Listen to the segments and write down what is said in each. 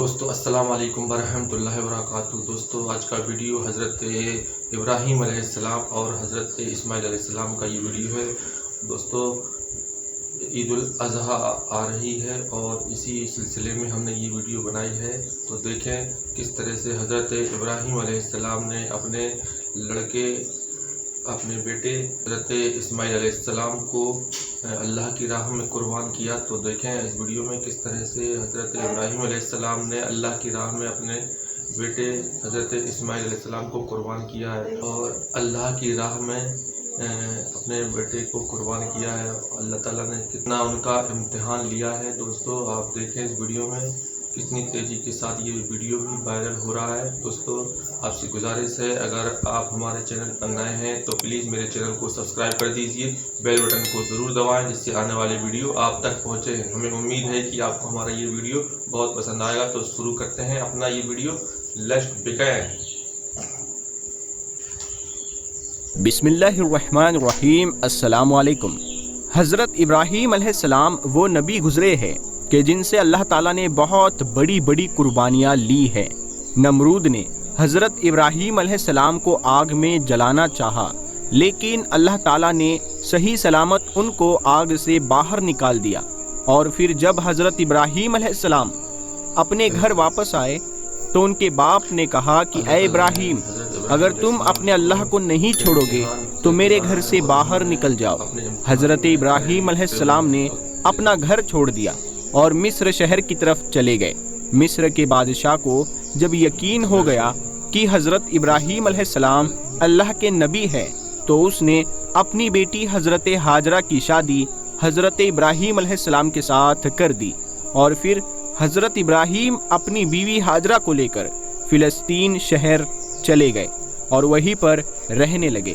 دوستو السلام علیکم ورحمۃ اللہ وبرکاتہ۔ دوستو آج کا ویڈیو حضرت ابراہیم علیہ السلام اور حضرت اسماعیل علیہ السلام کا یہ ویڈیو ہے۔ دوستو عید الاضحیٰ آ رہی ہے اور اسی سلسلے میں ہم نے یہ ویڈیو بنائی ہے، تو دیکھیں کس طرح سے حضرت ابراہیم علیہ السلام نے اپنے لڑکے اپنے بیٹے حضرت اسماعیل علیہ السلام کو اللہ کی راہ میں قربان کیا۔ تو دیکھیں اس ویڈیو میں کس طرح سے حضرت ابراہیم علیہ السلام نے اللہ کی راہ میں اپنے بیٹے حضرت اسماعیل علیہ السلام کو قربان کیا ہے، اور اللہ کی راہ میں اپنے بیٹے کو قربان کیا ہے۔ اللہ تعالیٰ نے کتنا ان کا امتحان لیا ہے۔ دوستو آپ دیکھیں اس ویڈیو میں کتنی تیزی کے ساتھ یہ ویڈیو بھی وائرل ہو رہا ہے۔ دوستو آپ سے گزارش ہے، اگر آپ ہمارے چینل پر نئے ہیں تو پلیز میرے چینل کو سبسکرائب کر دیجئے، بیل بٹن کو ضرور دبائیں جس سے آنے والی ویڈیو آپ تک پہنچے۔ ہمیں امید ہے کہ آپ کو ہمارا یہ ویڈیو بہت پسند آئے گا۔ تو شروع کرتے ہیں اپنا یہ ویڈیو، لیٹس بگن۔ بسم اللہ الرحمن الرحیم۔ السلام علیکم۔ حضرت ابراہیم علیہ السلام وہ نبی گزرے ہیں کہ جن سے اللہ تعالیٰ نے بہت بڑی بڑی قربانیاں لی ہیں۔ نمرود نے حضرت ابراہیم علیہ السلام کو آگ میں جلانا چاہا، لیکن اللہ تعالیٰ نے صحیح سلامت ان کو آگ سے باہر نکال دیا، اور پھر جب حضرت ابراہیم علیہ السلام اپنے گھر واپس آئے تو ان کے باپ نے کہا کہ اے ابراہیم، اگر تم اپنے اللہ کو نہیں چھوڑو گے تو میرے گھر سے باہر نکل جاؤ۔ حضرت ابراہیم علیہ السلام نے اپنا گھر چھوڑ دیا اور مصر شہر کی طرف چلے گئے۔ مصر کے بادشاہ کو جب یقین ہو گیا کہ حضرت ابراہیم علیہ السلام اللہ کے نبی ہے تو اس نے اپنی بیٹی حضرت ہاجرہ کی شادی حضرت ابراہیم علیہ السلام کے ساتھ کر دی، اور پھر حضرت ابراہیم اپنی بیوی ہاجرہ کو لے کر فلسطین شہر چلے گئے اور وہیں پر رہنے لگے۔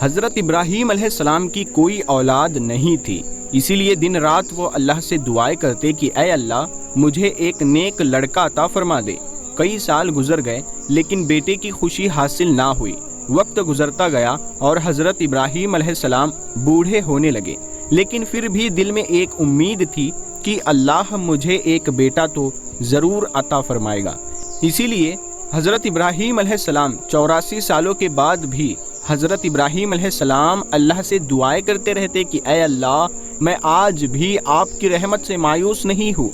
حضرت ابراہیم علیہ السلام کی کوئی اولاد نہیں تھی، اسی لیے دن رات وہ اللہ سے دعائیں کرتے کہ اے اللہ مجھے ایک نیک لڑکا عطا فرما دے۔ کئی سال گزر گئے لیکن بیٹے کی خوشی حاصل نہ ہوئی۔ وقت گزرتا گیا اور حضرت ابراہیم علیہ السلام بوڑھے ہونے لگے، لیکن پھر بھی دل میں ایک امید تھی کہ اللہ مجھے ایک بیٹا تو ضرور عطا فرمائے گا۔ اسی لیے حضرت ابراہیم علیہ السلام 84 سالوں کے بعد بھی حضرت ابراہیم علیہ السلام اللہ سے دعائیں کرتے رہتے کہ اے اللہ میں آج بھی آپ کی رحمت سے مایوس نہیں ہوں،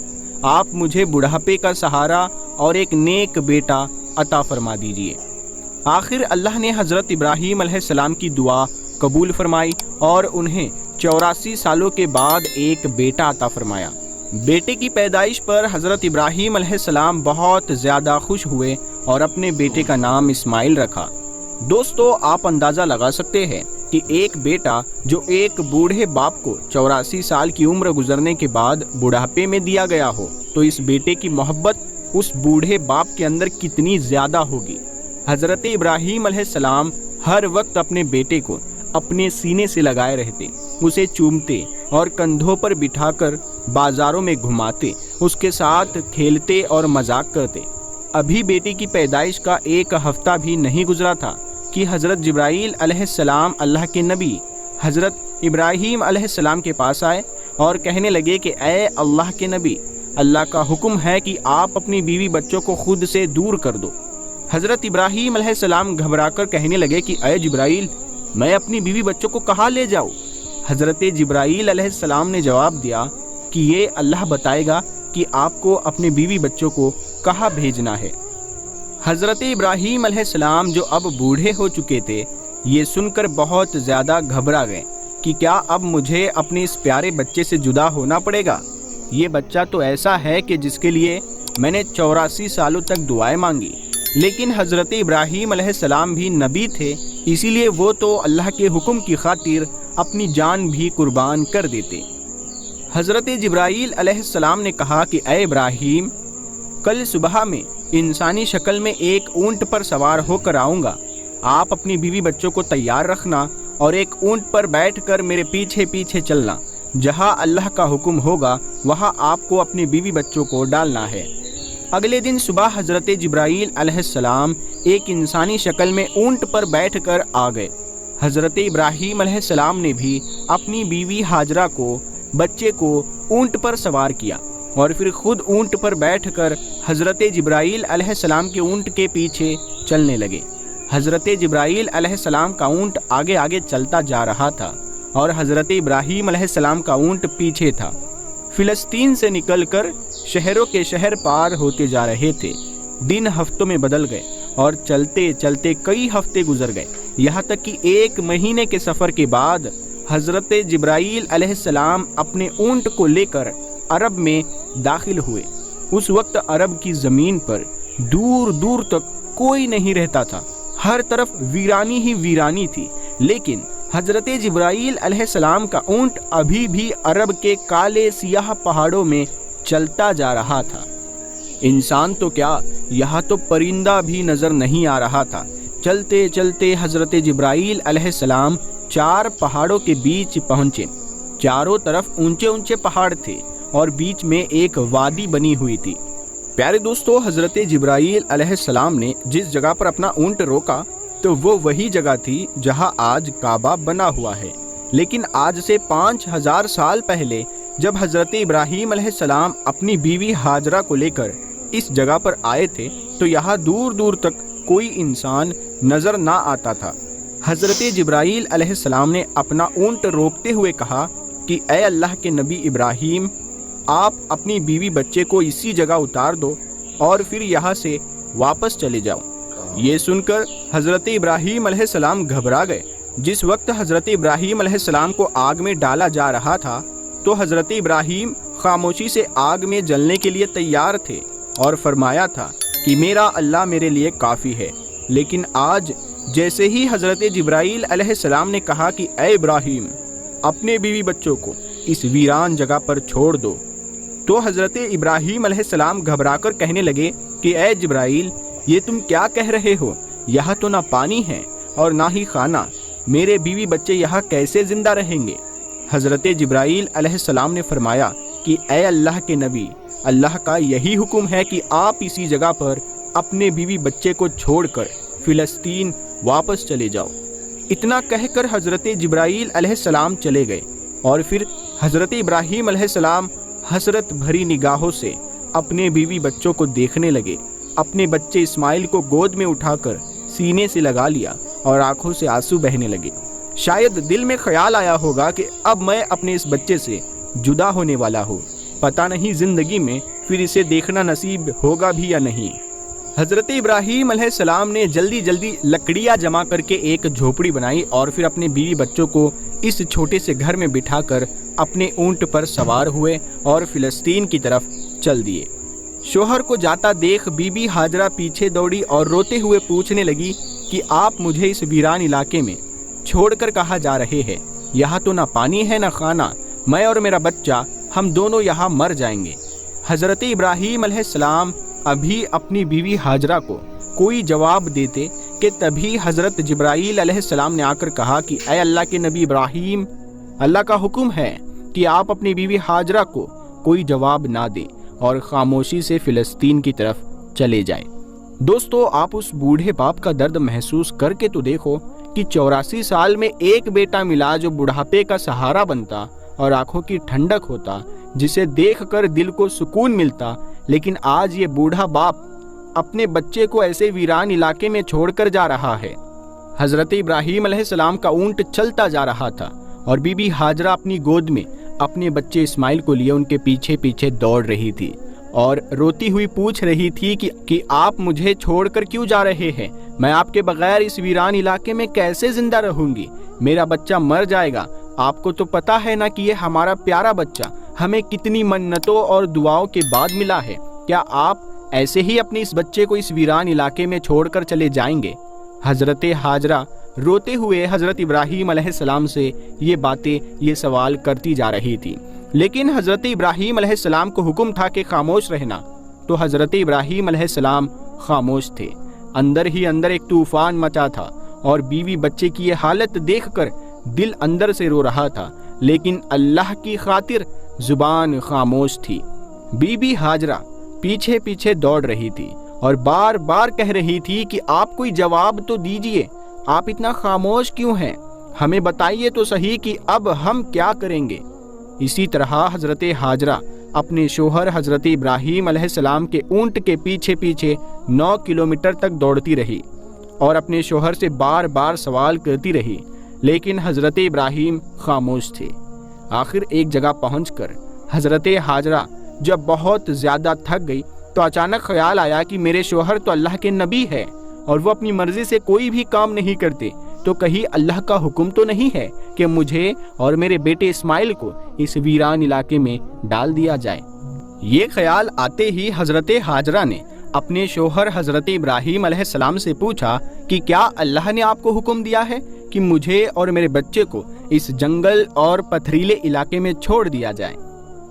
آپ مجھے بڑھاپے کا سہارا اور ایک نیک بیٹا عطا فرما دیجئے۔ آخر اللہ نے حضرت ابراہیم علیہ السلام کی دعا قبول فرمائی اور انہیں 84 سالوں کے بعد ایک بیٹا عطا فرمایا۔ بیٹے کی پیدائش پر حضرت ابراہیم علیہ السلام بہت زیادہ خوش ہوئے اور اپنے بیٹے کا نام اسماعیل رکھا۔ دوستو آپ اندازہ لگا سکتے ہیں کہ ایک بیٹا جو ایک بوڑھے باپ کو 84 سال کی عمر گزرنے کے بعد بڑھاپے میں دیا گیا ہو تو اس بیٹے کی محبت اس بوڑھے باپ کے اندر کتنی زیادہ ہوگی۔ حضرت ابراہیم علیہ السلام ہر وقت اپنے بیٹے کو اپنے سینے سے لگائے رہتے، اسے چومتے اور کندھوں پر بٹھا کر بازاروں میں گھماتے، اس کے ساتھ کھیلتے اور مذاق کرتے۔ ابھی بیٹی کی پیدائش کا ایک ہفتہ بھی نہیں گزرا تھا کہ حضرت جبرائیل علیہ السلام اللہ کے نبی حضرت ابراہیم علیہ السلام کے پاس آئے اور کہنے لگے کہ اے اللہ کے نبی، اللہ کا حکم ہے کہ آپ اپنی بیوی بچوں کو خود سے دور کر دو۔ حضرت ابراہیم علیہ السلام گھبرا کر کہنے لگے کہ اے جبرائیل، میں اپنی بیوی بچوں کو کہاں لے جاؤں؟ حضرت جبرائیل علیہ السلام نے جواب دیا کہ یہ اللہ بتائے گا کہ آپ کو اپنے بیوی بچوں کو کہاں بھیجنا ہے۔ حضرت ابراہیم علیہ السلام جو اب بوڑھے ہو چکے تھے، یہ سن کر بہت زیادہ گھبرا گئے کہ کیا اب مجھے اپنے اس پیارے بچے سے جدا ہونا پڑے گا؟ یہ بچہ تو ایسا ہے کہ جس کے لیے میں نے 84 سالوں تک دعائیں مانگی، لیکن حضرت ابراہیم علیہ السلام بھی نبی تھے، اسی لیے وہ تو اللہ کے حکم کی خاطر اپنی جان بھی قربان کر دیتے۔ حضرت جبرائیل علیہ السلام نے کہا کہ اے ابراہیم، کل صبح میں انسانی شکل میں ایک اونٹ پر سوار ہو کر آؤں گا، آپ اپنی بیوی بچوں کو تیار رکھنا اور ایک اونٹ پر بیٹھ کر میرے پیچھے پیچھے چلنا، جہاں اللہ کا حکم ہوگا وہاں آپ کو اپنی بیوی بچوں کو ڈالنا ہے۔ اگلے دن صبح حضرت جبرائیل علیہ السلام ایک انسانی شکل میں اونٹ پر بیٹھ کر آ گئے۔ حضرت ابراہیم علیہ السلام نے بھی اپنی بیوی ہاجرہ کو، بچے کو اونٹ پر سوار کیا اور پھر خود اونٹ پر بیٹھ کر حضرت جبرائیل علیہ السلام کے اونٹ کے پیچھے چلنے لگے۔ حضرت جبرائیل علیہ السلام کا اونٹ آگے آگے چلتا جا رہا تھا اور حضرت ابراہیم علیہ السلام کا اونٹ پیچھے تھا۔ فلسطین سے نکل کر شہروں کے شہر پار ہوتے جا رہے تھے۔ دن ہفتوں میں بدل گئے اور چلتے چلتے کئی ہفتے گزر گئے، یہاں تک کہ 1 مہینے کے سفر کے بعد حضرت جبرائیل علیہ السلام اپنے اونٹ کو لے کر عرب میں داخل ہوئے۔ اس وقت عرب کی زمین پر دور دور تک کوئی نہیں رہتا تھا، ہر طرف ویرانی ہی ویرانی تھی، لیکن حضرت جبرائیل علیہ السلام کا اونٹ ابھی بھی عرب کے کالے سیاہ پہاڑوں میں چلتا جا رہا تھا۔ انسان تو کیا، یہاں تو پرندہ بھی نظر نہیں آ رہا تھا۔ چلتے چلتے حضرت جبرائیل علیہ السلام 4 پہاڑوں کے بیچ پہنچے۔ چاروں طرف اونچے اونچے پہاڑ تھے اور بیچ میں ایک وادی بنی ہوئی تھی۔ پیارے دوستو، حضرت جبرائیل علیہ السلام نے جس جگہ پر اپنا اونٹ روکا تو وہ وہی جگہ تھی جہاں آج کعبہ بنا ہوا ہے، لیکن آج سے 5000 سال پہلے جب حضرت ابراہیم علیہ السلام اپنی بیوی ہاجرہ کو لے کر اس جگہ پر آئے تھے تو یہاں دور دور تک کوئی انسان نظر نہ آتا تھا۔ حضرت جبرائیل علیہ السلام نے اپنا اونٹ روکتے ہوئے کہا کہ اے اللہ کے نبی ابراہیم، آپ اپنی بیوی بچے کو اسی جگہ اتار دو اور پھر یہاں سے واپس چلے جاؤ۔ یہ سن کر حضرت ابراہیم علیہ السلام گھبرا گئے۔ جس وقت حضرت ابراہیم علیہ السلام کو آگ میں ڈالا جا رہا تھا تو حضرت ابراہیم خاموشی سے آگ میں جلنے کے لیے تیار تھے اور فرمایا تھا کہ میرا اللہ میرے لیے کافی ہے۔ لیکن آج جیسے ہی حضرت جبرائیل علیہ السلام نے کہا کہ اے ابراہیم، اپنے بیوی بچوں کو اس ویران جگہ پر چھوڑ دو، تو حضرت ابراہیم علیہ السلام گھبرا کر کہنے لگے کہ اے جبرائیل، یہ تم کیا کہہ رہے ہو؟ یہاں تو نہ پانی ہے اور نہ ہی کھانا، میرے بیوی بچے یہاں کیسے زندہ رہیں گے؟ حضرت جبرائیل علیہ السلام نے فرمایا کہ اے اللہ کے نبی، اللہ کا یہی حکم ہے کہ آپ اسی جگہ پر اپنے بیوی بچے کو چھوڑ کر فلسطین واپس چلے جاؤ۔ اتنا کہہ کر حضرت جبرائیل علیہ السلام چلے گئے اور پھر حضرت ابراہیم علیہ السلام حسرت بھری نگاہوں سے اپنے بیوی بچوں کو دیکھنے لگے۔ اپنے بچے اسماعیل کو گود میں اٹھا کر سینے سے لگا لیا اور آنکھوں سے آنسو بہنے لگے۔ شاید دل میں خیال آیا ہوگا کہ اب میں اپنے اس بچے سے جدا ہونے والا ہوں، پتہ نہیں زندگی میں پھر اسے دیکھنا نصیب ہوگا بھی یا نہیں۔ حضرت ابراہیم علیہ السلام نے جلدی جلدی لکڑیاں جمع کر کے ایک جھوپڑی بنائی اور پھر اپنے بیوی بچوں کو اس چھوٹے سے گھر میں بٹھا کر اپنے اونٹ پر سوار ہوئے اور فلسطین کی طرف چل دیے۔ شوہر کو جاتا دیکھ بی بی ہاجرہ پیچھے دوڑی اور روتے ہوئے پوچھنے لگی کہ آپ مجھے اس ویران علاقے میں چھوڑ کر کہاں جا رہے ہیں؟ یہاں تو نہ پانی ہے نہ کھانا، میں اور میرا بچہ ہم دونوں یہاں مر جائیں گے۔ حضرت ابراہیم علیہ السلام ابھی اپنی بیوی ہاجرہ کو کوئی جواب دیتے کہ تبھی حضرت جبرائیل علیہ السلام نے آ کر کہا کہ اے اللہ کے نبی ابراہیم، اللہ کا حکم ہے کہ آپ اپنی بیوی ہاجرہ کو کوئی جواب نہ دیں اور خاموشی سے فلسطین کی طرف چلے جائیں۔ دوستو، آپ اس بوڑھے باپ کا درد محسوس کر کے تو دیکھو کہ 84 سال میں ایک بیٹا ملا جو بڑھاپے کا سہارا بنتا اور آنکھوں کی ٹھنڈک ہوتا، جسے دیکھ کر دل کو سکون ملتا، لیکن آج یہ بوڑھا باپ اپنے بچے کو ایسے ویران علاقے میں چھوڑ کر جا رہا ہے۔ حضرت ابراہیم علیہ السلام کا اونٹ چلتا جا رہا تھا اور بی بی ہاجرہ اپنی گود میں اپنے بچے اسماعیل کو لیے ان کے پیچھے پیچھے دوڑ رہی تھی اور روتی ہوئی پوچھ رہی تھی کہ آپ مجھے چھوڑ کر کیوں جا رہے ہیں؟ میں آپ کے بغیر اس ویران علاقے میں کیسے زندہ رہوں گی؟ میرا بچہ مر جائے گا۔ آپ کو تو پتا ہے نا کہ یہ ہمارا پیارا بچہ ہمیں کتنی منتوں اور دعاؤں کے بعد ملا ہے۔ کیا آپ ایسے ہی اپنے اس بچے کو اس ویران علاقے میں چھوڑ کر چلے جائیں گے؟ حضرت ہاجرہ روتے ہوئے حضرت ابراہیم علیہ السلام سے یہ باتیں، یہ سوال کرتی جا رہی تھی، لیکن حضرت ابراہیم علیہ السلام کو حکم تھا کہ خاموش رہنا، تو حضرت ابراہیم علیہ السلام خاموش تھے۔ اندر ہی اندر ایک طوفان مچا تھا اور بیوی بچے کی یہ حالت دیکھ کر دل اندر سے رو رہا تھا، لیکن اللہ کی خاطر زبان خاموش تھی۔ بی بی ہاجرہ پیچھے پیچھے دوڑ رہی تھی اور بار بار کہہ رہی تھی کہ آپ کوئی جواب تو دیجئے، آپ اتنا خاموش کیوں ہیں؟ ہمیں بتائیے تو صحیح کہ اب ہم کیا کریں گے۔ اسی طرح حضرت ہاجرہ اپنے شوہر حضرت ابراہیم علیہ السلام کے اونٹ کے پیچھے پیچھے 9 کلومیٹر تک دوڑتی رہی اور اپنے شوہر سے بار بار سوال کرتی رہی، لیکن حضرت ابراہیم خاموش تھے۔ آخر ایک جگہ پہنچ کر حضرت حاجرہ جب بہت زیادہ تھک گئی تو اچانک خیال آیا کہ میرے شوہر تو اللہ کے نبی ہے اور وہ اپنی مرضی سے کوئی بھی کام نہیں کرتے، تو کہیں اللہ کا حکم تو نہیں ہے کہ مجھے اور میرے بیٹے اسماعیل کو اس ویران علاقے میں ڈال دیا جائے۔ یہ خیال آتے ہی حضرت حاجرہ نے اپنے شوہر حضرت ابراہیم علیہ السلام سے پوچھا کہ کیا اللہ نے آپ کو حکم دیا ہے کہ مجھے اور میرے بچے کو اس جنگل اور پتھریلے علاقے میں چھوڑ دیا جائے؟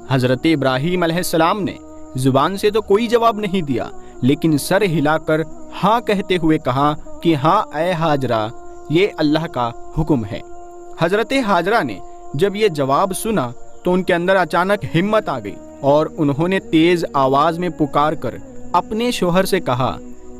حضرت ابراہیم علیہ السلام نے زبان سے تو کوئی جواب نہیں دیا، لیکن سر ہلا کر ہاں کہتے ہوئے کہا کہ ہاں اے حاجرہ، یہ اللہ کا حکم ہے۔ حضرت حاجرہ نے جب یہ جواب سنا تو ان کے اندر اچانک ہمت آ گئی اور انہوں نے تیز آواز میں پکار کر اپنے شوہر سے کہا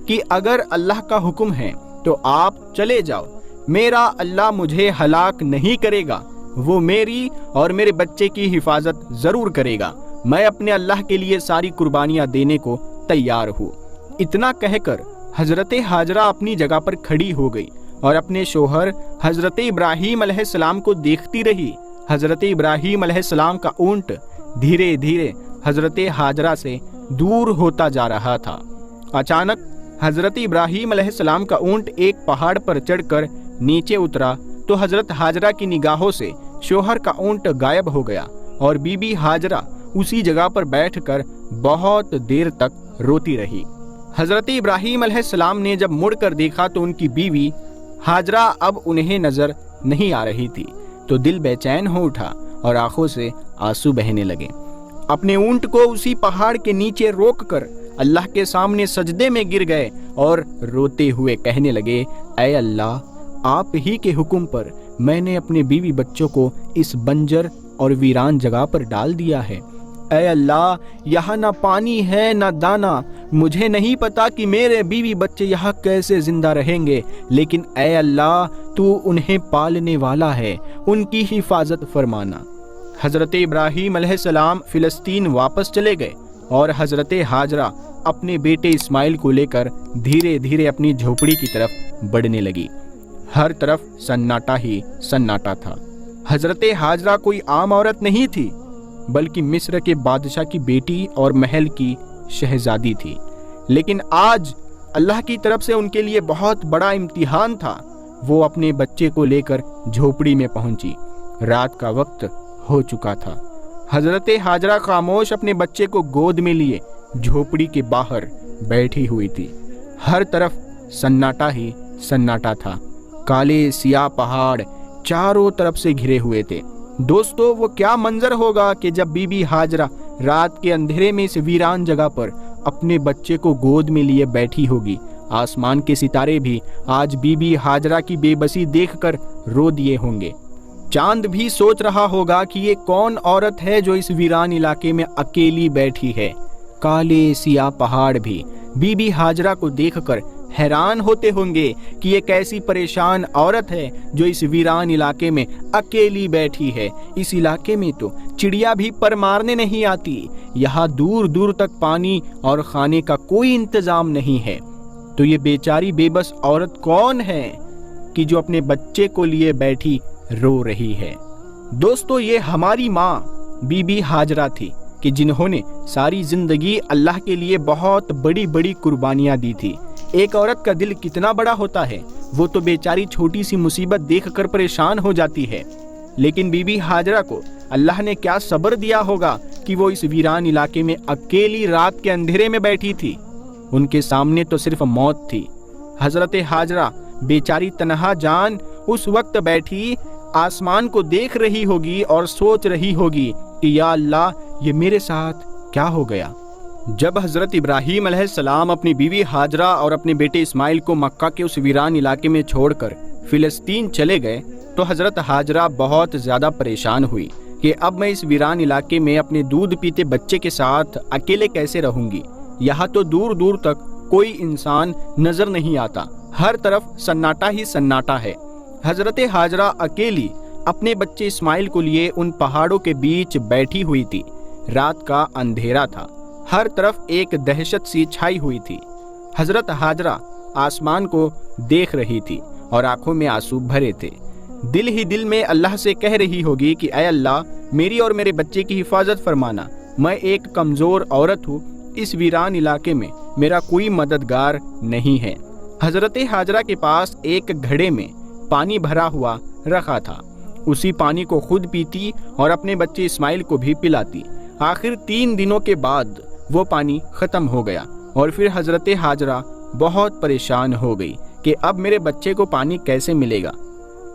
کہ اگر اللہ کا حکم ہے تو آپ چلے جاؤ، میرا اللہ مجھے ہلاک نہیں کرے گا، وہ میری اور میرے بچے کی حفاظت ضرور کرے گا، میں اپنے اللہ کے لیے ساری قربانیاں دینے کو تیار ہوں۔ اتنا کہہ کر حضرت حاجرہ اپنی جگہ پر کھڑی ہو گئی اور اپنے شوہر حضرت ابراہیم علیہ السلام کو دیکھتی رہی۔ حضرت ابراہیم علیہ السلام کا اونٹ دھیرے دھیرے حضرت حاجرہ سے دور ہوتا جا رہا تھا۔ اچانک حضرت ابراہیم علیہ السلام کا اونٹ ایک پہاڑ پر چڑھ کر نیچے اترا تو حضرت حاجرہ کی نگاہوں سے شوہر کا اونٹ غائب ہو گیا اور بی بی حاجرہ اسی جگہ پر بیٹھ کر بہت دیر تک روتی رہی۔ حضرت ابراہیم علیہ السلام نے جب مڑ کر دیکھا تو ان کی بیوی حاجرہ اب انہیں نظر نہیں آ رہی تھی، تو دل بے چین ہو اٹھا اور آنکھوں سے آنسو بہنے لگے۔ اپنے اونٹ کو اسی پہاڑ کے نیچے روک کر اللہ کے سامنے سجدے میں گر گئے اور روتے ہوئے کہنے لگے، اے اللہ، آپ ہی کے حکم پر میں نے اپنے بیوی بچوں کو اس بنجر اور ویران جگہ پر ڈال دیا ہے۔ اے اللہ، یہاں نہ پانی ہے نہ دانا، مجھے نہیں پتا کہ میرے بیوی بچے یہاں کیسے زندہ رہیں گے، لیکن اے اللہ، تو انہیں پالنے والا ہے، ان کی حفاظت فرمانا۔ حضرت ابراہیم علیہ السلام فلسطین واپس چلے گئے اور حضرت حاجرہ اپنے بیٹے اسماعیل کو لے کر دھیرے دھیرے اپنی جھوپڑی کی طرف بڑھنے لگی۔ ہر طرف سناٹا ہی سناٹا تھا۔ حضرت حاجرہ کوئی عام عورت نہیں تھی، بلکہ مصر کے بادشاہ کی بیٹی اور محل کی شہزادی تھی۔ لیکن آج اللہ کی طرف سے ان کے لیے بہت بڑا امتحان تھا۔ وہ اپنے بچے کو لے کر جھوپڑی میں پہنچی۔ رات کا وقت ہو چکا تھا۔ حضرت حاجرہ خاموش اپنے بچے کو گود میں لیے جھوپڑی کے باہر بیٹھی ہوئی تھی۔ ہر طرف سناٹا ہی سناٹا تھا۔ کالے سیاہ پہاڑ چاروں طرف سے گھرے ہوئے تھے۔ دوستو، وہ کیا منظر ہوگا کہ جب بی بی حاجرہ رات کے اندھیرے میں اس ویران جگہ پر اپنے بچے کو گود میں لیے بیٹھی ہوگی۔ آسمان کے ستارے بھی آج بی بی حاجرہ کی بے بسی دیکھ کر رو دیے ہوں گے۔ چاند بھی سوچ رہا ہوگا کہ یہ کون عورت ہے جو اس ویران علاقے میں اکیلی بیٹھی ہے۔ کالے سیاہ پہاڑ بھی بی بی حاجرہ کو دیکھ کر حیران ہوتے ہوں گے کہ یہ کیسی پریشان عورت ہے جو اس ویران علاقے میں اکیلی بیٹھی ہے۔ اس علاقے میں تو چڑیا بھی پر مارنے نہیں آتی، یہاں دور دور تک پانی اور کھانے کا کوئی انتظام نہیں ہے، تو یہ بیچاری بے بس عورت کون ہے کہ جو اپنے بچے کو لیے بیٹھی رو رہی ہے؟ دوستو، یہ ہماری ماں بی بی حاجرہ تھی کہ جنہوں نے ساری زندگی اللہ کے لیے بہت بڑی بڑی قربانیاں دی تھی۔ ایک عورت کا دل کتنا بڑا ہوتا ہے، وہ تو بیچاری چھوٹی سی مصیبت دیکھ کر پریشان ہو جاتی ہے، لیکن بی بی حاجرہ کو اللہ نے کیا صبر دیا ہوگا کہ وہ اس ویران علاقے میں اکیلی رات کے اندھیرے میں بیٹھی تھی۔ ان کے سامنے تو صرف موت تھی۔ حضرت حاجرہ بیچاری تنہا جان اس وقت بیٹھی آسمان کو دیکھ رہی ہوگی اور سوچ رہی ہوگی کہ یا اللہ، یہ میرے ساتھ کیا ہو گیا۔ جب حضرت ابراہیم علیہ السلام اپنی بیوی حاجرہ اور اپنے بیٹے اسماعیل کو مکہ کے اس ویران علاقے میں چھوڑ کر فلسطین چلے گئے تو حضرت حاجرہ بہت زیادہ پریشان ہوئی کہ اب میں اس ویران علاقے میں اپنے دودھ پیتے بچے کے ساتھ اکیلے کیسے رہوں گی۔ یہاں تو دور دور تک کوئی انسان نظر نہیں آتا، ہر طرف سناٹا ہی سناٹا ہے۔ حضرت حاجرہ اکیلی اپنے بچے اسماعیل کو لیے ان پہاڑوں کے بیچ بیٹھی ہوئی تھی۔ رات کا اندھیرا تھا، ہر طرف ایک دہشت سی چھائی ہوئی تھی۔ حضرت ہاجرہ آسمان کو دیکھ رہی تھی اور آنکھوں میں آنسو بھرے تھے۔ دل ہی دل میں اللہ سے کہہ رہی ہوگی کہ اے اللہ، میری اور میرے بچے کی حفاظت فرمانا، میں ایک کمزور عورت ہوں، اس ویران علاقے میں میرا کوئی مددگار نہیں ہے۔ حضرت ہاجرہ کے پاس ایک گھڑے میں پانی بھرا ہوا رکھا تھا، اسی پانی کو خود پیتی اور اپنے بچے اسماعیل کو بھی پلاتی۔ آخر 3 دنوں کے بعد وہ پانی ختم ہو گیا اور پھر حضرت ہاجرہ بہت پریشان ہو گئی کہ اب میرے بچے کو پانی کیسے ملے گا۔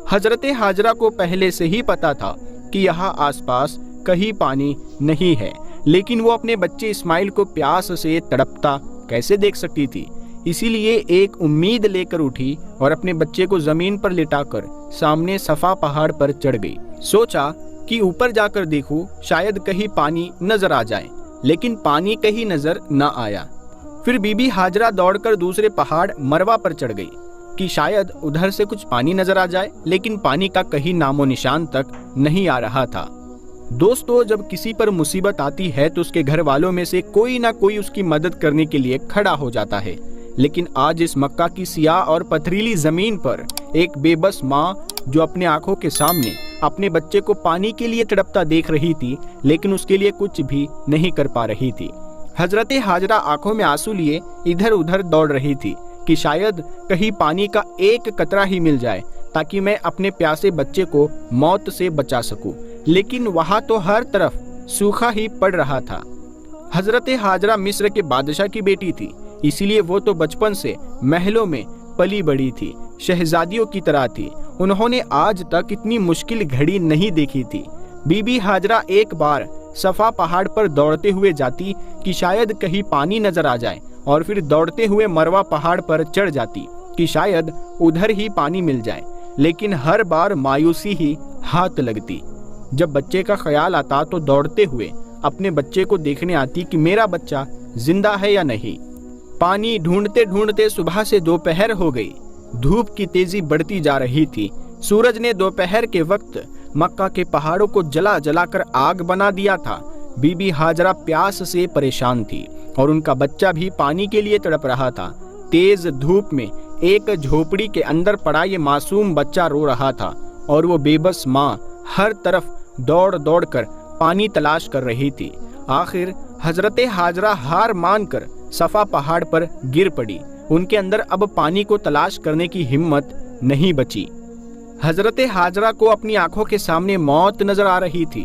حضرت ہاجرہ کو پہلے سے ہی پتا تھا کہ یہاں آس پاس کہیں پانی نہیں ہے، لیکن وہ اپنے بچے اسماعیل کو پیاس سے تڑپتا کیسے دیکھ سکتی تھی؟ اسی لیے ایک امید لے کر اٹھی اور اپنے بچے کو زمین پر لٹا کر سامنے صفا پہاڑ پر چڑھ گئی۔ سوچا کہ اوپر جا کر دیکھوں، شاید کہیں پانی نظر آ جائے، لیکن پانی کہیں نظر نہ آیا۔ پھر بی بی ہاجرہ دوڑ کر دوسرے پہاڑ مروا پر چڑھ گئی کہ شاید ادھر سے کچھ پانی نظر آ جائے، لیکن پانی کا کہیں نام و نشان تک نہیں آ رہا تھا۔ دوستو، جب کسی پر مصیبت آتی ہے تو اس کے گھر والوں میں سے کوئی نہ کوئی اس کی مدد کرنے کے لیے کھڑا ہو جاتا ہے، لیکن آج اس مکہ کی سیاہ اور پتھریلی زمین پر ایک بے بس ماں جو اپنے آنکھوں کے سامنے اپنے بچے کو پانی کے لیے تڑپتا دیکھ رہی تھی، لیکن اس کے لیے کچھ بھی نہیں کر پا رہی تھی۔ حضرت ہاجرہ آنکھوں میں آنسو لیے ادھر ادھر دوڑ رہی تھی کہ شاید کہیں پانی کا ایک قطرہ ہی مل جائے تاکہ میں اپنے پیاسے بچے کو موت سے بچا سکوں، لیکن وہاں تو ہر طرف سوکھا ہی پڑ رہا تھا۔ حضرت ہاجرہ مصر کے بادشاہ کی بیٹی تھی، اسی لیے وہ تو بچپن سے محلوں میں پلی بڑی تھی، شہزادیوں کی طرح تھی۔ انہوں نے آج تک اتنی مشکل گھڑی نہیں دیکھی تھی۔ بی بی ہاجرہ ایک بار صفا پہاڑ پر دوڑتے ہوئے جاتی کہ شاید کہیں پانی نظر آ جائے، اور پھر دوڑتے ہوئے مروا پہاڑ پر چڑھ جاتی کہ شاید ادھر ہی پانی مل جائے، لیکن ہر بار مایوسی ہی ہاتھ لگتی۔ جب بچے کا خیال آتا تو دوڑتے ہوئے اپنے بچے کو دیکھنے آتی کہ میرا بچہ زندہ ہے یا نہیں۔ پانی ڈھونڈتے ڈھونڈتے صبح سے دوپہر ہو گئی، دھوپ کی تیزی بڑھتی جا رہی تھی۔ سورج نے دوپہر کے وقت مکہ کے پہاڑوں کو جلا جلا کر آگ بنا دیا تھا۔ بی بی ہاجرہ پیاس سے پریشان تھی اور ان کا بچہ بھی پانی کے لیے تڑپ رہا تھا۔ تیز دھوپ میں ایک جھوپڑی کے اندر پڑا یہ معصوم بچہ رو رہا تھا اور وہ بے بس ماں ہر طرف دوڑ دوڑ کر پانی تلاش کر رہی تھی۔ آخر حضرت ہاجرہ ہار مان کر صفا پہاڑ پر گر پڑی۔ ان کے اندر اب پانی کو تلاش کرنے کی ہمت نہیں بچی۔ حضرت ہاجرہ کو اپنی آنکھوں کے سامنے موت نظر آ رہی تھی۔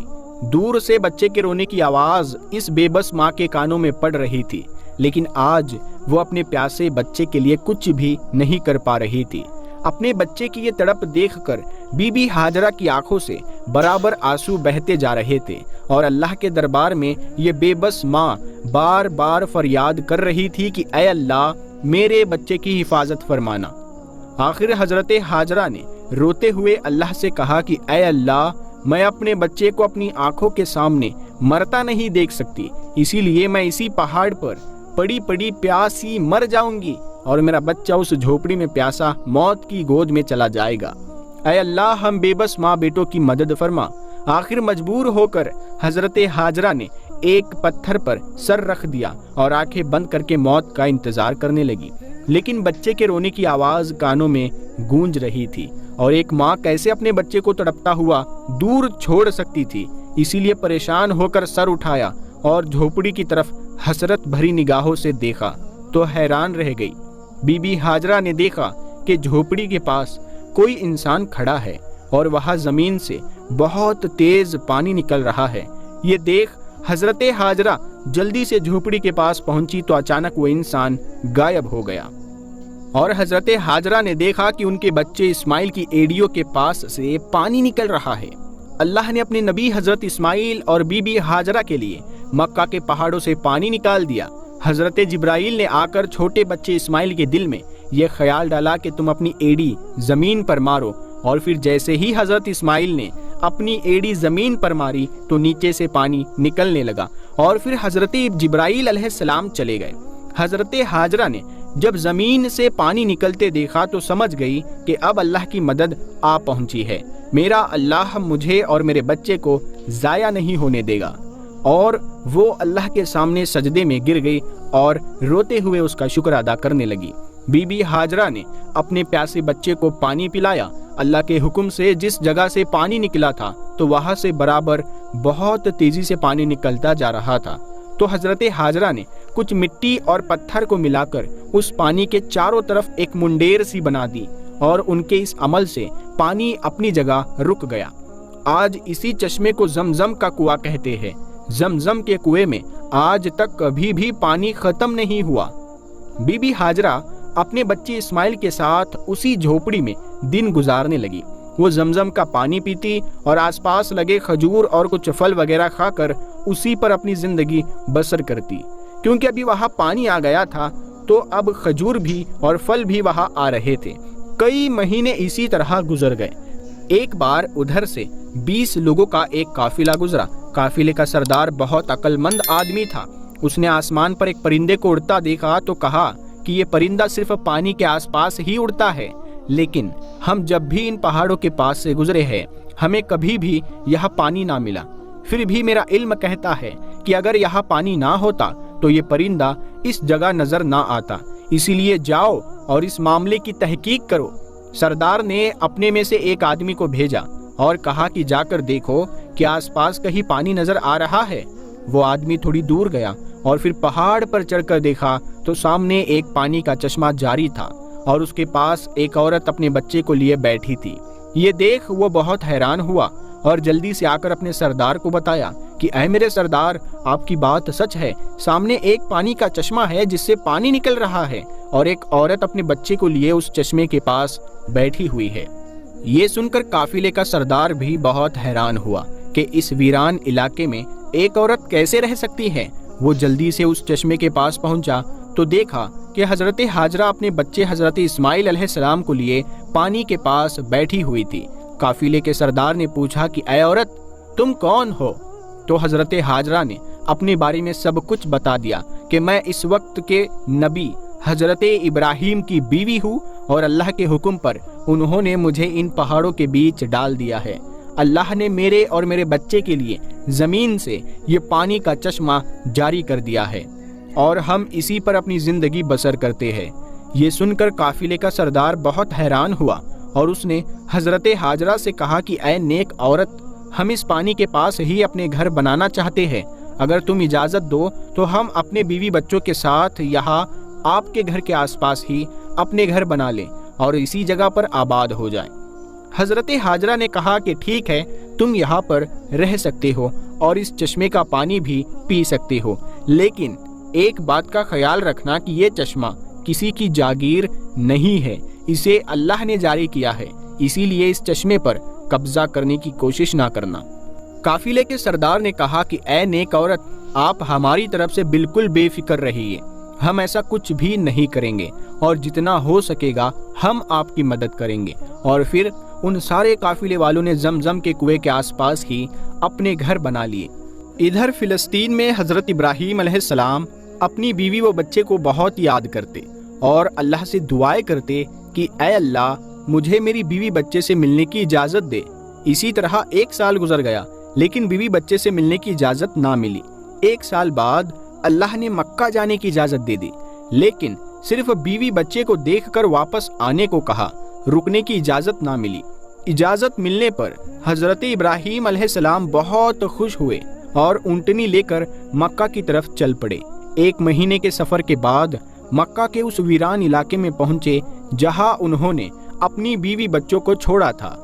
دور سے بچے کے رونے کی آواز اس بے بس ماں کے کانوں میں پڑ رہی تھی، لیکن آج وہ اپنے پیاسے بچے کے لیے کچھ بھی نہیں کر پا رہی تھی۔ اپنے بچے کی یہ تڑپ دیکھ کر بی بی ہاجرہ کی آنکھوں سے برابر آنسو بہتے جا رہے تھے اور اللہ کے دربار میں یہ بے بس ماں بار بار فریاد کر رہی تھی کہ اے اللہ، میرے بچے کی حفاظت فرمانا۔ آخر حضرت ہاجرہ نے روتے ہوئے اللہ سے کہا کہ اے اللہ، میں اپنے بچے کو اپنی آنکھوں کے سامنے مرتا نہیں دیکھ سکتی، اسی لیے میں اسی پہاڑ پر پڑی پڑی پیاسی مر جاؤں گی اور میرا بچہ اس جھوپڑی میں پیاسا موت کی گود میں چلا جائے گا۔ اے اللہ، ہم بے بس ماں بیٹوں کی مدد فرما۔ آخر مجبور ہو کر حضرت ہاجرہ نے ایک پتھر پر سر رکھ دیا اور آنکھیں بند کر کے موت کا انتظار کرنے لگی، لیکن بچے کے رونے کی آواز کانوں میں گونج رہی تھی اور ایک ماں کیسے اپنے بچے کو تڑپتا ہوا دور چھوڑ سکتی تھی۔ اسی لیے پریشان ہو کر سر اٹھایا اور جھوپڑی کی طرف حسرت بھری نگاہوں سے دیکھا تو حیران رہ گئی۔ بی بی ہاجرہ نے دیکھا کہ جھوپڑی کے پاس کوئی انسان کھڑا ہے اور وہاں زمین سے بہت تیز پانی نکل رہا ہے۔ یہ دیکھ حضرت ہاجرہ جلدی سے جھوپڑی کے پاس پہنچی تو اچانک وہ انسان غائب ہو گیا اور حضرت ہاجرہ نے دیکھا کہ ان کے بچے اسماعیل کی ایڑیوں کے پاس سے پانی نکل رہا ہے۔ اللہ نے اپنے نبی حضرت اسماعیل اور بی بی ہاجرہ کے لیے مکہ کے پہاڑوں سے پانی نکال دیا۔ حضرت جبرائیل نے آ کر چھوٹے بچے اسماعیل کے دل میں یہ خیال ڈالا کہ تم اپنی ایڑی زمین پر مارو، اور پھر جیسے ہی حضرت اسماعیل نے اپنی ایڑی زمین پر ماری تو نیچے سے پانی نکلنے لگا اور پھر حضرت جبرائیل علیہ السلام چلے گئے۔ حضرت ہاجرہ نے جب زمین سے پانی نکلتے دیکھا تو سمجھ گئی کہ اب اللہ کی مدد آ پہنچی ہے، میرا اللہ مجھے اور میرے بچے کو ضائع نہیں ہونے دے گا۔ اور وہ اللہ کے سامنے سجدے میں گر گئی اور روتے ہوئے اس کا شکر ادا کرنے لگی۔ بی بی ہاجرہ نے اپنے پیاسے بچے کو پانی پلایا۔ اللہ کے حکم سے جس جگہ سے پانی نکلا تھا تو وہاں سے برابر بہت تیزی سے پانی نکلتا جا رہا تھا۔ تو حضرت ہاجرہ نے کچھ مٹی اور پتھر کو ملا کر اس پانی کے چاروں طرف ایک منڈیر سی بنا دی اور ان کے اس عمل سے پانی اپنی جگہ رک گیا۔ آج اسی چشمے کو زمزم کا کنواں کہتے ہیں۔ زمزم کے کنویں میں آج تک کبھی بھی پانی ختم نہیں ہوا۔ بی بی ہاجرہ اپنے بچے اسماعیل کے ساتھ اسی جھوپڑی میں دن گزارنے لگی۔ وہ زمزم کا پانی پیتی اور آس پاس لگے کھجور اور کچھ پھل وغیرہ کھا کر اسی پر اپنی زندگی بسر کرتی۔ کیونکہ ابھی وہاں پانی آ گیا تھا تو اب کھجور بھی اور پھل بھی وہاں آ رہے تھے۔ کئی مہینے اسی طرح گزر گئے۔ ایک بار ادھر سے 20 لوگوں کا ایک قافلہ گزرا۔ قافلے کا سردار بہت عقل مند آدمی تھا۔ اس نے آسمان پر ایک پرندے کو اڑتا دیکھا تو کہا کہ یہ پرندہ صرف پانی کے آس پاس ہی اڑتا ہے، لیکن ہم جب بھی ان پہاڑوں کے پاس سے گزرے ہیں ہمیں کبھی بھی یہاں پانی نہ ملا۔ پھر بھی میرا علم کہتا ہے کہ اگر یہاں پانی نہ ہوتا تو یہ پرندہ اس جگہ نظر نہ آتا، اسی لیے جاؤ اور اس معاملے کی تحقیق کرو۔ سردار نے اپنے میں سے ایک آدمی کو بھیجا اور کہا کہ جا کر دیکھو کہ آس پاس کہیں پانی نظر آ رہا ہے۔ وہ آدمی تھوڑی دور گیا اور پھر پہاڑ پر چڑھ کر دیکھا تو سامنے ایک پانی کا چشمہ جاری تھا اور اس کے پاس ایک عورت اپنے بچے کو لیے بیٹھی تھی۔ یہ دیکھ وہ بہت حیران ہوا اور جلدی سے آ کر اپنے سردار کو بتایا کہ اے میرے سردار، آپ کی بات سچ ہے، سامنے ایک پانی کا چشمہ ہے جس سے پانی نکل رہا ہے اور ایک عورت اپنے بچے کو لیے اس چشمے کے پاس بیٹھی ہوئی ہے۔ یہ سن کر قافلے کا سردار بھی بہت حیران ہوا کہ اس ویران علاقے میں ایک عورت کیسے رہ سکتی ہے۔ وہ جلدی سے اس چشمے کے پاس پہنچا تو دیکھا کہ حضرت ہاجرہ اپنے بچے حضرت اسماعیل علیہ السلام کو لیے پانی کے پاس بیٹھی ہوئی تھی۔ قافلے کے سردار نے پوچھا کہ اے عورت، تم کون ہو؟ تو حضرت ہاجرہ نے اپنے بارے میں سب کچھ بتا دیا کہ میں اس وقت کے نبی حضرت ابراہیم کی بیوی ہوں اور اللہ کے حکم پر انہوں نے مجھے ان پہاڑوں کے بیچ ڈال دیا ہے۔ اللہ نے میرے اور میرے بچے کے لیے زمین سے یہ پانی کا چشمہ جاری کر دیا ہے اور ہم اسی پر اپنی زندگی بسر کرتے ہیں۔ یہ سن کر قافلے کا سردار بہت حیران ہوا اور اس نے حضرت ہاجرہ سے کہا کہ اے نیک عورت، ہم اس پانی کے پاس ہی اپنے گھر بنانا چاہتے ہیں۔ اگر تم اجازت دو تو ہم اپنے بیوی بچوں کے ساتھ یہاں آپ کے گھر کے آس پاس ہی اپنے گھر بنا لیں اور اسی جگہ پر آباد ہو جائیں۔ حضرت ہاجرہ نے کہا کہ ٹھیک ہے، تم یہاں پر رہ سکتے ہو اور اس چشمے کا پانی بھی پی سکتے ہو، لیکن ایک بات کا خیال رکھنا کہ یہ چشمہ کسی کی جاگیر نہیں ہے، اسے اللہ نے جاری کیا ہے، اسی لیے اس چشمے پر قبضہ کرنے کی کوشش نہ کرنا۔ قافلے کے سردار نے کہا کہ اے نیک عورت، آپ ہماری طرف سے بالکل بے فکر رہیے، ہم ایسا کچھ بھی نہیں کریں گے اور جتنا ہو سکے گا ہم آپ کی مدد کریں گے۔ اور پھر ان سارے قافلے والوں نے زمزم کے کنویں کے آس پاس ہی اپنے گھر بنا لیے۔ ادھر فلسطین میں حضرت ابراہیم علیہ السلام اپنی بیوی و بچے کو بہت یاد کرتے اور اللہ سے دعائیں کرتے کہ اے اللہ، مجھے میری بیوی بچے سے ملنے کی اجازت دے۔ اسی طرح 1 سال گزر گیا لیکن بیوی بچے سے ملنے کی اجازت نہ ملی۔ 1 سال بعد اللہ نے مکہ جانے کی اجازت دے دی، لیکن صرف بیوی بچے کو دیکھ کر واپس آنے کو کہا، رکنے کی اجازت نہ ملی۔ اجازت ملنے پر حضرت ابراہیم علیہ السلام بہت خوش ہوئے اور اونٹنی لے کر مکہ کی طرف چل پڑے۔ 1 مہینے کے سفر کے بعد مکہ کے اس ویران علاقے میں پہنچے جہاں انہوں نے اپنی بیوی بچوں کو چھوڑا تھا۔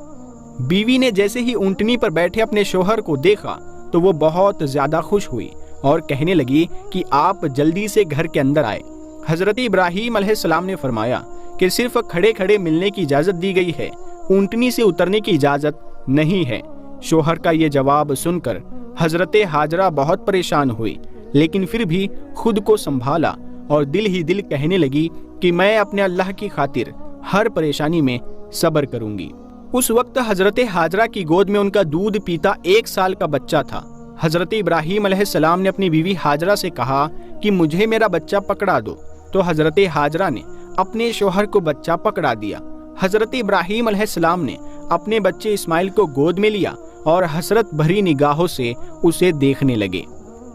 بیوی نے جیسے ہی اونٹنی پر بیٹھے اپنے شوہر کو دیکھا تو وہ بہت زیادہ خوش ہوئی اور کہنے لگی کہ آپ جلدی سے گھر کے اندر آئے۔ حضرت ابراہیم علیہ السلام نے فرمایا کہ صرف کھڑے کھڑے ملنے کی اجازت دی گئی ہے، اونٹنی سے اترنے کی اجازت نہیں ہے۔ شوہر کا یہ جواب سن کر حضرت ہاجرہ بہت پریشان ہوئی، لیکن پھر بھی خود کو سنبھالا اور دل ہی دل کہنے لگی کہ میں اپنے اللہ کی خاطر ہر پریشانی میں صبر کروں گی۔ اس وقت حضرت ہاجرہ کی گود میں ان کا دودھ پیتا 1 سال کا بچہ تھا۔ حضرت ابراہیم علیہ السلام نے اپنی بیوی ہاجرہ سے کہا کہ مجھے میرا بچہ پکڑا دو، تو حضرت ہاجرہ نے اپنے شوہر کو بچہ پکڑا دیا۔ حضرت ابراہیم علیہ السلام نے اپنے بچے اسماعیل کو گود میں لیا اور حسرت بھری نگاہوں سے اسے دیکھنے لگے۔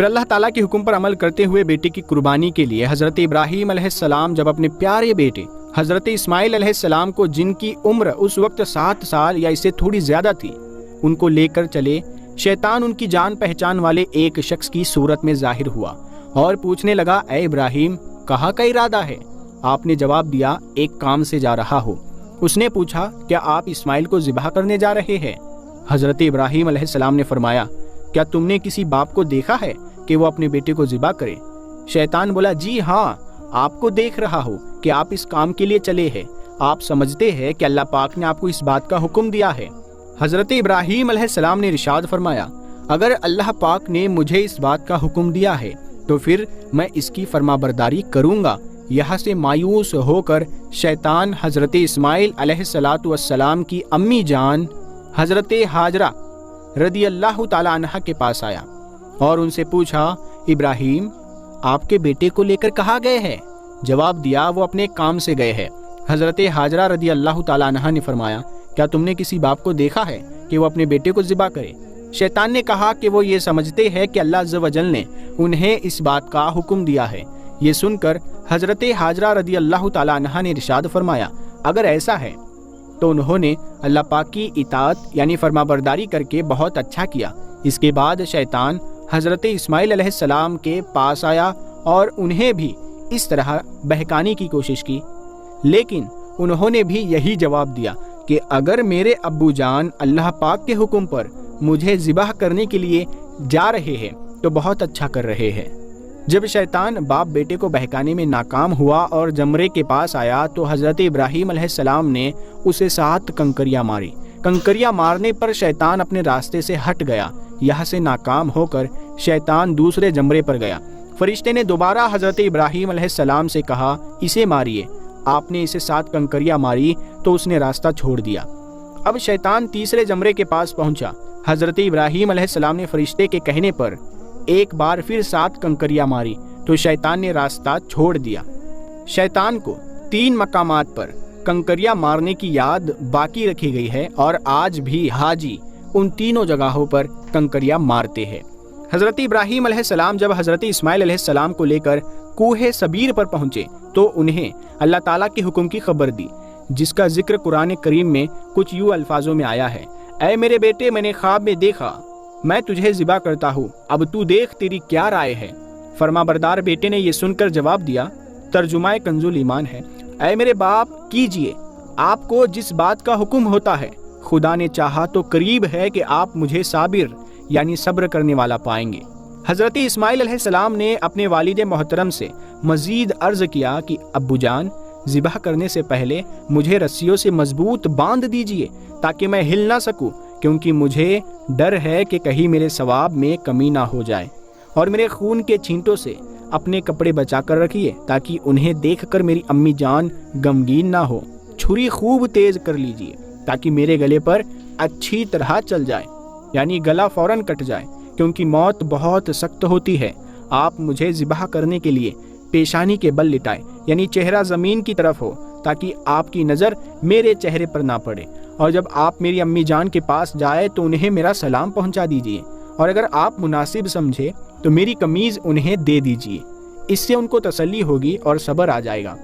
پھر اللہ تعالیٰ کے حکم پر عمل کرتے ہوئے بیٹے کی قربانی کے لیے حضرت ابراہیم علیہ السلام جب اپنے پیارے بیٹے حضرت اسماعیل علیہ السلام کو، جن کی عمر اس وقت 7 سال یا اس سے تھوڑی زیادہ تھی، ان کو لے کر چلے، شیطان ان کی جان پہچان والے ایک شخص کی صورت میں ظاہر ہوا اور پوچھنے لگا، اے ابراہیم، کہاں کا ارادہ ہے؟ آپ نے جواب دیا، ایک کام سے جا رہا ہو۔ اس نے پوچھا، کیا آپ اسماعیل کو ذبح کرنے جا رہے ہیں؟ حضرت ابراہیم علیہ السلام نے فرمایا، کیا تم نے کسی باپ کو دیکھا ہے کہ وہ اپنے بیٹے کو ذبح کرے؟ شیطان بولا، جی ہاں، آپ کو دیکھ رہا ہو کہ آپ اس کام کے لیے چلے ہیں، آپ سمجھتے ہیں کہ اللہ پاک نے آپ کو اس بات کا حکم دیا ہے۔ حضرت ابراہیم علیہ السلام نے ارشاد فرمایا، اگر اللہ پاک نے مجھے اس بات کا حکم دیا ہے تو پھر میں اس کی فرما برداری کروں گا۔ یہاں سے مایوس ہو کر شیطان حضرت اسماعیل علیہ السلام کی امی جان حضرت ہاجرہ رضی اللہ تعالیٰ عنہ کے پاس آیا اور ان سے پوچھا، ابراہیم، آپ کے بیٹے کو لے کر کہاں گئے ہیں؟ جواب دیا، وہ اپنے کام سے گئے ہیں۔ حضرت ہاجرہ رضی اللہ تعالیٰ عنہ نے فرمایا، کیا تم نے کسی باپ کو دیکھا ہے کہ وہ اپنے بیٹے کو ذبح کرے؟ شیطان نے کہا کہ وہ یہ سمجھتے ہیں کہ اللہ عز و جل نے انہیں اس بات کا حکم دیا ہے۔ یہ سن کر حضرت ہاجرہ رضی اللہ تعالیٰ عنہ نے ارشاد فرمایا، اگر ایسا ہے تو انہوں نے اللہ پاک کی اطاعت یعنی فرما برداری کر کے بہت اچھا کیا۔ اس کے بعد شیطان حضرت اسماعیل علیہ السلام کے پاس آیا اور انہیں بھی اس طرح بہکانے کی کوشش کی، لیکن انہوں نے بھی یہی جواب دیا کہ اگر میرے ابو جان اللہ پاک کے حکم پر مجھے ذبح کرنے کے لیے جا رہے ہیں تو بہت اچھا کر رہے ہیں۔ جب شیطان باپ بیٹے کو بہکانے میں ناکام ہوا اور جمرے کے پاس آیا تو حضرت ابراہیم علیہ السلام نے اسے 7 کنکریاں ماری۔ کنکریاں مارنے پر شیطان اپنے راستے سے ہٹ گیا۔ یہاں سے ناکام ہو کر شیطان دوسرے جمرے پر گیا۔ فرشتے نے دوبارہ حضرت ابراہیم علیہ السلام سے کہا، اسے ماریے۔ آپ نے اسے 7 کنکریاں ماری تو اس نے راستہ چھوڑ دیا۔ اب شیطان تیسرے جمرے کے پاس پہنچا۔ حضرت ابراہیم علیہ السلام نے فرشتے کے کہنے پر ایک بار پھر 7 کنکریاں ماری تو شیطان نے راستہ چھوڑ دیا۔ شیطان کو 3 مقامات پر کنکریاں مارنے کی یاد باقی رکھی گئی ہے اور آج بھی حاجی ان تینوں جگہوں پر کنکریاں مارتے ہیں۔ حضرت ابراہیم علیہ السلام جب حضرت اسماعیل علیہ السلام کو لے کر کوہ صبیر پر پہنچے تو انہیں اللہ تعالیٰ کے حکم کی خبر دی، جس کا ذکر قرآن کریم میں کچھ یوں الفاظوں میں آیا ہے، اے میرے بیٹے، میں نے خواب میں دیکھا میں تجھے ذبح کرتا ہوں، اب تو دیکھ تیری کیا رائے ہے۔ فرما بردار بیٹے نے یہ سن کر جواب دیا، ترجمہ کنز الایمان ہے، اے میرے باپ، کیجئے، آپ کو جس بات کا حکم ہوتا ہے، خدا نے چاہا تو قریب ہے کہ آپ مجھے صابر یعنی صبر کرنے والا پائیں گے۔ حضرت اسماعیل علیہ السلام نے اپنے والد محترم سے مزید عرض کیا کہ ابو جان، ذبح کرنے سے پہلے مجھے رسیوں سے مضبوط باندھ دیجئے تاکہ میں ہل نہ سکوں، کیونکہ مجھے ڈر ہے کہ کہیں میرے ثواب میں کمی نہ ہو جائے، اور میرے خون کے چھینٹوں سے اپنے کپڑے بچا کر رکھیے تاکہ انہیں دیکھ کر میری امی جان غمگین نہ ہو۔ چھری خوب تیز کر لیجئے تاکہ میرے گلے پر اچھی طرح چل جائے، یعنی گلا فوراً کٹ جائے، کیونکہ موت بہت سخت ہوتی ہے۔ آپ مجھے ذبح کرنے کے لیے پیشانی کے بل لٹائے، یعنی چہرہ زمین کی طرف ہو، تاکہ آپ کی نظر میرے چہرے پر نہ پڑے، اور جب آپ میری امی جان کے پاس جائے تو انہیں میرا سلام پہنچا دیجیے، اور اگر آپ مناسب سمجھے تو میری قمیض انہیں دے دیجیے، اس سے ان کو تسلی ہوگی اور صبر آ جائے گا۔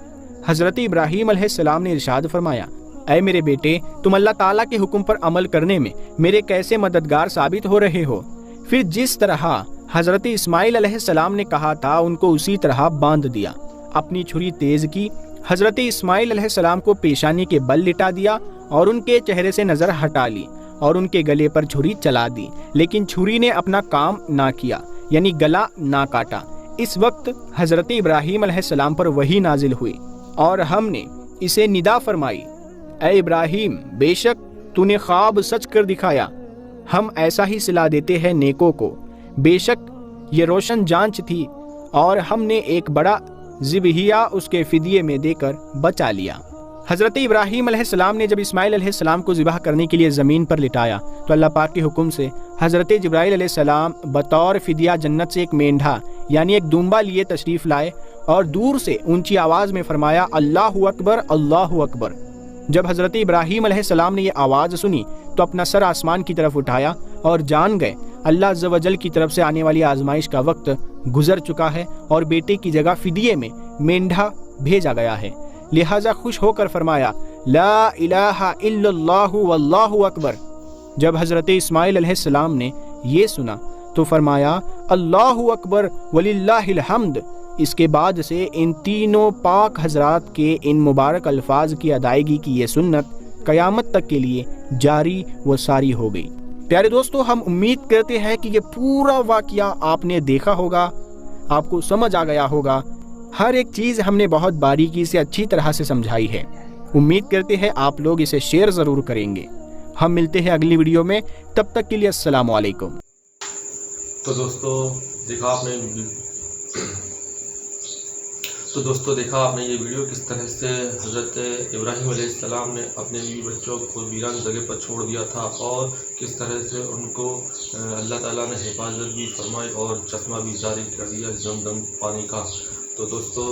حضرت ابراہیم علیہ السلام نے ارشاد فرمایا، اے میرے بیٹے، تم اللہ تعالیٰ کے حکم پر عمل کرنے میں میرے کیسے مددگار ثابت ہو رہے ہو۔ پھر جس طرح حضرت اسماعیل علیہ السلام نے کہا تھا ان کو اسی طرح باندھ دیا، اپنی چھری تیز کی، حضرت اسماعیل علیہ السلام کو پیشانی کے بل لٹا دیا اور ان کے چہرے سے نظر ہٹا لی اور ان کے گلے پر چھری چلا دی، لیکن چھری نے اپنا کام نہ کیا، یعنی گلا نہ کاٹا۔ اس وقت حضرت ابراہیم علیہ السلام پر وحی نازل ہوئی اور ہم نے اسے ندا فرمائی، اے ابراہیم، بے شک تو نے خواب سچ کر دکھایا، ہم ایسا ہی صلاح دیتے ہیں نیکوں کو، بے شک یہ روشن جانچ تھی اور ہم نے ایک بڑا ذبیحہ اس کے فدیے میں دے کر بچا لیا۔ حضرت ابراہیم علیہ السلام نے جب اسماعیل علیہ السلام کو ذبح کرنے کے لیے زمین پر لٹایا تو اللہ پاک کے حکم سے حضرت جبرائیل علیہ السلام بطور فدیہ جنت سے ایک مینڈھا یعنی ایک دمبا لیے تشریف لائے اور دور سے اونچی آواز میں فرمایا، اللہ اکبر، اللہ اکبر۔ جب حضرت ابراہیم علیہ السلام نے یہ آواز سنی تو اپنا سر آسمان کی طرف اٹھایا اور جان گئے اللہ عز و جل کی طرف سے آنے والی آزمائش کا وقت گزر چکا ہے اور بیٹے کی جگہ فدیے میں مینڈھا بھیجا گیا ہے، لہٰذا خوش ہو کر فرمایا لا الہ الا اللہ واللہ اکبر۔ جب حضرت اسماعیل علیہ السلام نے یہ سنا تو فرمایا اللہ اکبر وللہ الحمد۔ اس کے بعد سے ان تینوں پاک حضرات کے ان مبارک الفاظ کی ادائیگی کی یہ سنت قیامت تک کے لیے جاری و ساری ہو گئی۔ پیارے دوستو، ہم امید کرتے ہیں کہ یہ پورا واقعہ آپ نے دیکھا ہوگا، آپ کو سمجھ آ گیا ہوگا۔ ہر ایک چیز ہم نے بہت باریکی سے اچھی طرح سے سمجھائی ہے۔ امید کرتے ہیں آپ لوگ اسے شیئر ضرور کریں گے۔ ہم ملتے ہیں اگلی ویڈیو میں، تب تک کے لیے السلام علیکم۔ تو دوستو دیکھا آپ نے یہ ویڈیو کس طرح سے حضرت ابراہیم علیہ السلام نے اپنے بیوی بچوں کو ویران جگہ پر چھوڑ دیا تھا اور کس طرح سے ان کو اللہ تعالیٰ نے حفاظت بھی فرمائی اور چشمہ بھی جاری کر دیا زمزم پانی کا۔ تو دوستو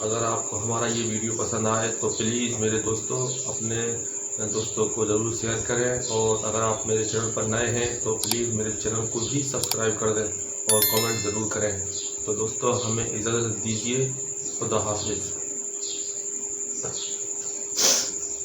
اگر آپ کو ہمارا یہ ویڈیو پسند آئے تو پلیز میرے دوستو اپنے دوستوں کو ضرور شیئر کریں، اور اگر آپ میرے چینل پر نئے ہیں تو پلیز میرے چینل کو بھی سبسکرائب کر دیں اور کامنٹ ضرور کریں۔ تو دوستو ہمیں اجازت دیجیے، خدا حافظ۔